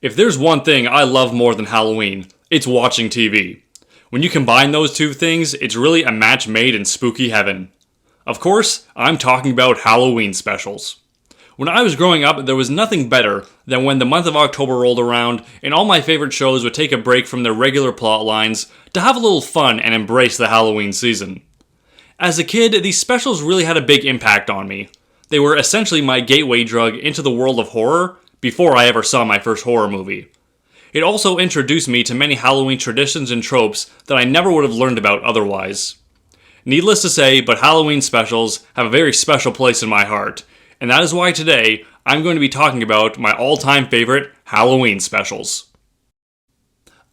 If there's one thing I love more than Halloween, it's watching TV. When you combine those two things, it's really a match made in spooky heaven. Of course, I'm talking about Halloween specials. When I was growing up, there was nothing better than when the month of October rolled around and all my favorite shows would take a break from their regular plot lines to have a little fun and embrace the Halloween season. As a kid, these specials really had a big impact on me. They were essentially my gateway drug into the world of horror before I ever saw my first horror movie. It also introduced me to many Halloween traditions and tropes that I never would have learned about otherwise. Needless to say, but Halloween specials have a very special place in my heart, and that is why today I'm going to be talking about my all-time favorite Halloween specials.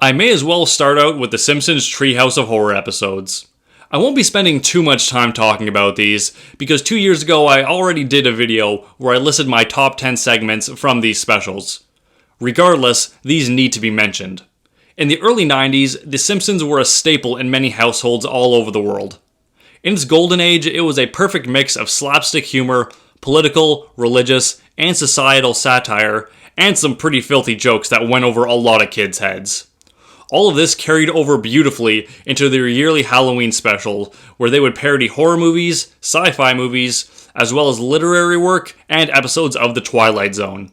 I may as well start out with the Simpsons Treehouse of Horror episodes. I won't be spending too much time talking about these, because 2 years ago I already did a video where I listed my top 10 segments from these specials. Regardless, these need to be mentioned. In the early 90s, The Simpsons were a staple in many households all over the world. In its golden age, it was a perfect mix of slapstick humor, political, religious, and societal satire, and some pretty filthy jokes that went over a lot of kids' heads. All of this carried over beautifully into their yearly Halloween special, where they would parody horror movies, sci-fi movies, as well as literary work and episodes of The Twilight Zone.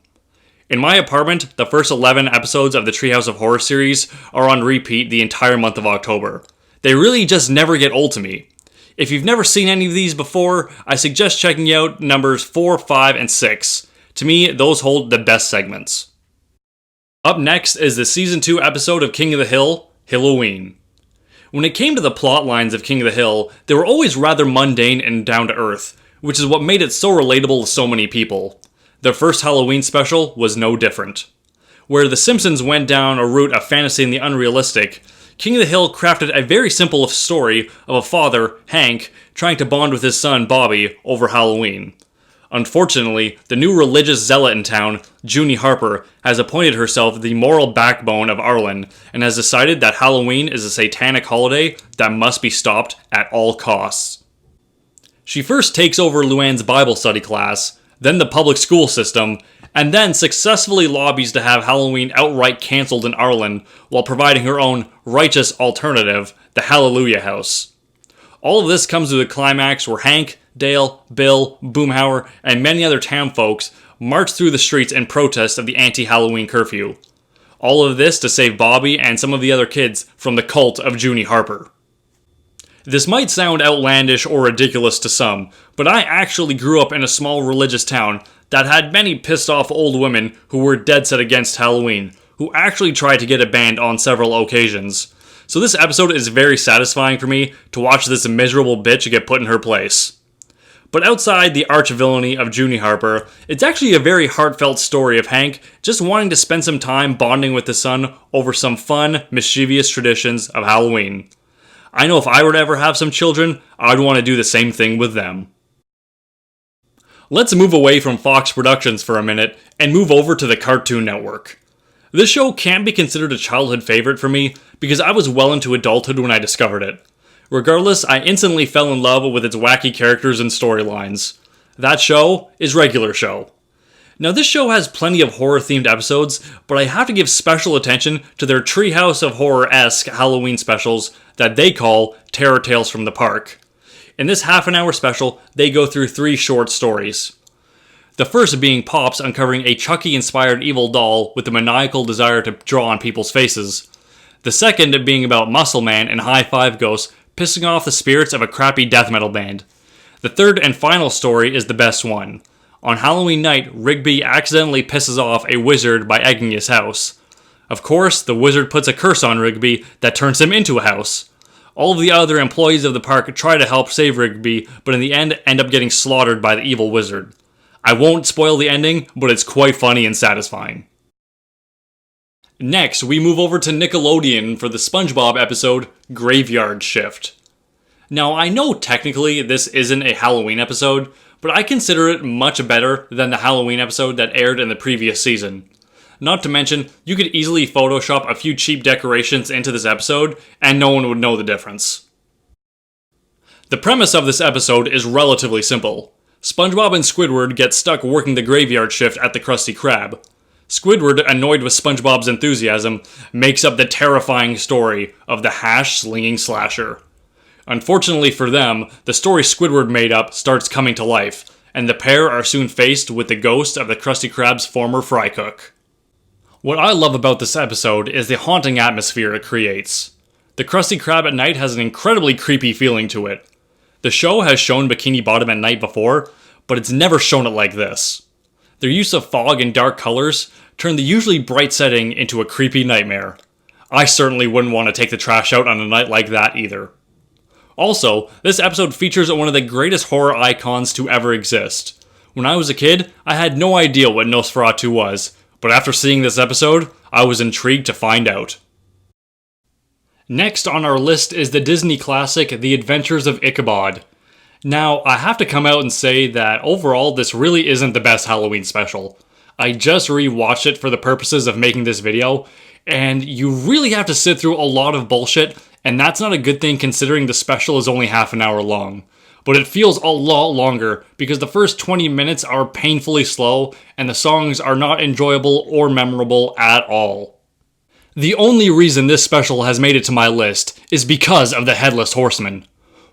In my apartment, the first 11 episodes of the Treehouse of Horror series are on repeat the entire month of October. They really just never get old to me. If you've never seen any of these before, I suggest checking out numbers 4, 5, and 6. To me, those hold the best segments. Up next is the Season 2 episode of King of the Hill, Halloween. When it came to the plot lines of King of the Hill, they were always rather mundane and down-to-earth, which is what made it so relatable to so many people. Their first Halloween special was no different. Where The Simpsons went down a route of fantasy and the unrealistic, King of the Hill crafted a very simple story of a father, Hank, trying to bond with his son, Bobby, over Halloween. Unfortunately, the new religious zealot in town, Junie Harper, has appointed herself the moral backbone of Arlen and has decided that Halloween is a satanic holiday that must be stopped at all costs. She first takes over Luann's Bible study class, then the public school system, and then successfully lobbies to have Halloween outright cancelled in Arlen while providing her own righteous alternative, the Hallelujah House. All of this comes to a climax where Hank, Dale, Bill, Boomhauer, and many other town folks march through the streets in protest of the anti-Halloween curfew. All of this to save Bobby and some of the other kids from the cult of Junie Harper. This might sound outlandish or ridiculous to some, but I actually grew up in a small religious town that had many pissed off old women who were dead set against Halloween, who actually tried to get it banned on several occasions. So this episode is very satisfying for me to watch this miserable bitch get put in her place. But outside the arch-villainy of Junie Harper, it's actually a very heartfelt story of Hank just wanting to spend some time bonding with his son over some fun, mischievous traditions of Halloween. I know if I were to ever have some children, I'd want to do the same thing with them. Let's move away from Fox Productions for a minute and move over to the Cartoon Network. This show can't be considered a childhood favorite for me because I was well into adulthood when I discovered it. Regardless, I instantly fell in love with its wacky characters and storylines. That show is Regular Show. Now this show has plenty of horror-themed episodes, but I have to give special attention to their Treehouse of Horror-esque Halloween specials that they call Terror Tales from the Park. In this half-an-hour special, they go through 3 short stories. The first being Pops uncovering a Chucky-inspired evil doll with the maniacal desire to draw on people's faces. The second being about Muscle Man and High Five Ghost pissing off the spirits of a crappy death metal band. The third and final story is the best one. On Halloween night, Rigby accidentally pisses off a wizard by egging his house. Of course, the wizard puts a curse on Rigby that turns him into a house. All of the other employees of the park try to help save Rigby, but in the end up getting slaughtered by the evil wizard. I won't spoil the ending, but it's quite funny and satisfying. Next, we move over to Nickelodeon for the SpongeBob episode, Graveyard Shift. Now, I know technically this isn't a Halloween episode, but I consider it much better than the Halloween episode that aired in the previous season. Not to mention, you could easily Photoshop a few cheap decorations into this episode, and no one would know the difference. The premise of this episode is relatively simple. SpongeBob and Squidward get stuck working the graveyard shift at the Krusty Krab. Squidward, annoyed with SpongeBob's enthusiasm, makes up the terrifying story of the hash-slinging slasher. Unfortunately for them, the story Squidward made up starts coming to life, and the pair are soon faced with the ghost of the Krusty Krab's former fry cook. What I love about this episode is the haunting atmosphere it creates. The Krusty Krab at night has an incredibly creepy feeling to it. The show has shown Bikini Bottom at night before, but it's never shown it like this. Their use of fog and dark colors turn the usually bright setting into a creepy nightmare. I certainly wouldn't want to take the trash out on a night like that either. Also, this episode features one of the greatest horror icons to ever exist. When I was a kid, I had no idea what Nosferatu was, but after seeing this episode, I was intrigued to find out. Next on our list is the Disney classic The Adventures of Ichabod. Now, I have to come out and say that overall this really isn't the best Halloween special. I just rewatched it for the purposes of making this video, and you really have to sit through a lot of bullshit, and that's not a good thing considering the special is only half an hour long. But it feels a lot longer because the first 20 minutes are painfully slow, and the songs are not enjoyable or memorable at all. The only reason this special has made it to my list is because of the Headless Horseman.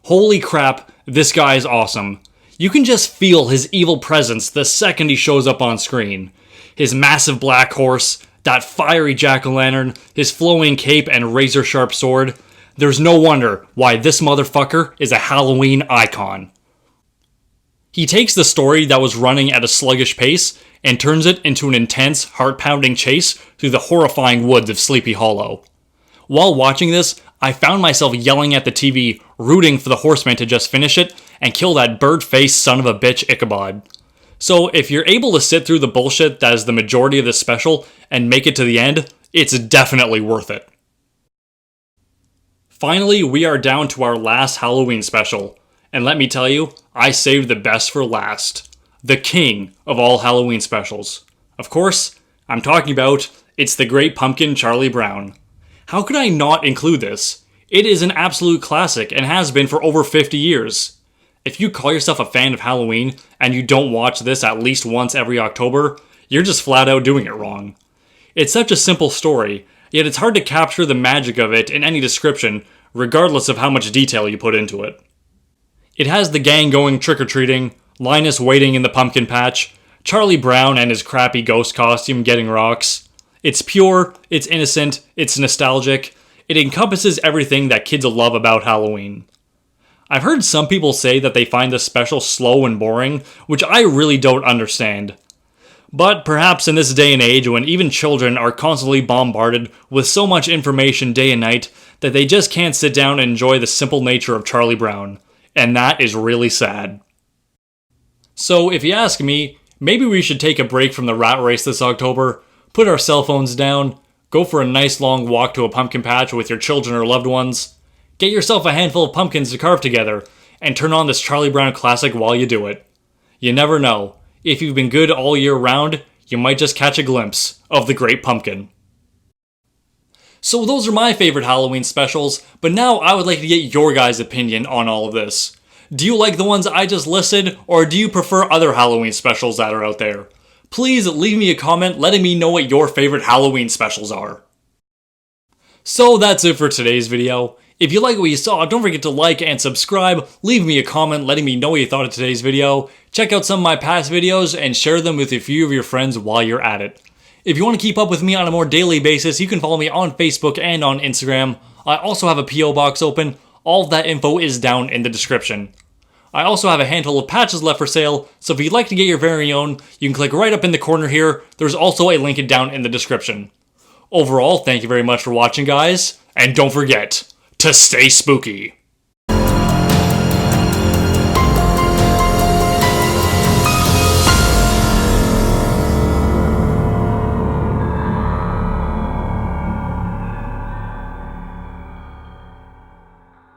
Holy crap, this guy is awesome. You can just feel his evil presence the second he shows up on screen. His massive black horse, that fiery jack-o'-lantern, his flowing cape and razor-sharp sword. There's no wonder why this motherfucker is a Halloween icon. He takes the story that was running at a sluggish pace and turns it into an intense, heart-pounding chase through the horrifying woods of Sleepy Hollow. While watching this, I found myself yelling at the TV, rooting for the horseman to just finish it and kill that bird-faced son of a bitch Ichabod. So if you're able to sit through the bullshit that is the majority of this special and make it to the end, it's definitely worth it. Finally, we are down to our last Halloween special, and let me tell you, I saved the best for last. The king of all Halloween specials. Of course, I'm talking about It's the Great Pumpkin Charlie Brown. How could I not include this? It is an absolute classic and has been for over 50 years. If you call yourself a fan of Halloween and you don't watch this at least once every October, you're just flat out doing it wrong. It's such a simple story, yet it's hard to capture the magic of it in any description, regardless of how much detail you put into it. It has the gang going trick-or-treating, Linus waiting in the pumpkin patch, Charlie Brown and his crappy ghost costume getting rocks. It's pure, it's innocent, it's nostalgic. It encompasses everything that kids love about Halloween. I've heard some people say that they find this special slow and boring, which I really don't understand. But perhaps in this day and age when even children are constantly bombarded with so much information day and night that they just can't sit down and enjoy the simple nature of Charlie Brown. And that is really sad. So if you ask me, maybe we should take a break from the rat race this October, put our cell phones down, go for a nice long walk to a pumpkin patch with your children or loved ones, get yourself a handful of pumpkins to carve together, and turn on this Charlie Brown classic while you do it. You never know. If you've been good all year round, you might just catch a glimpse of the Great Pumpkin. So those are my favorite Halloween specials, but now I would like to get your guys' opinion on all of this. Do you like the ones I just listed, or do you prefer other Halloween specials that are out there? Please leave me a comment letting me know what your favorite Halloween specials are. So that's it for today's video. If you like what you saw, don't forget to like and subscribe, leave me a comment letting me know what you thought of today's video, check out some of my past videos, and share them with a few of your friends while you're at it. If you want to keep up with me on a more daily basis, you can follow me on Facebook and on Instagram. I also have a P.O. box open. All of that info is down in the description. I also have a handful of patches left for sale, so if you'd like to get your very own, you can click right up in the corner here. There's also a link down in the description. Overall, thank you very much for watching, guys, and don't forget to stay spooky.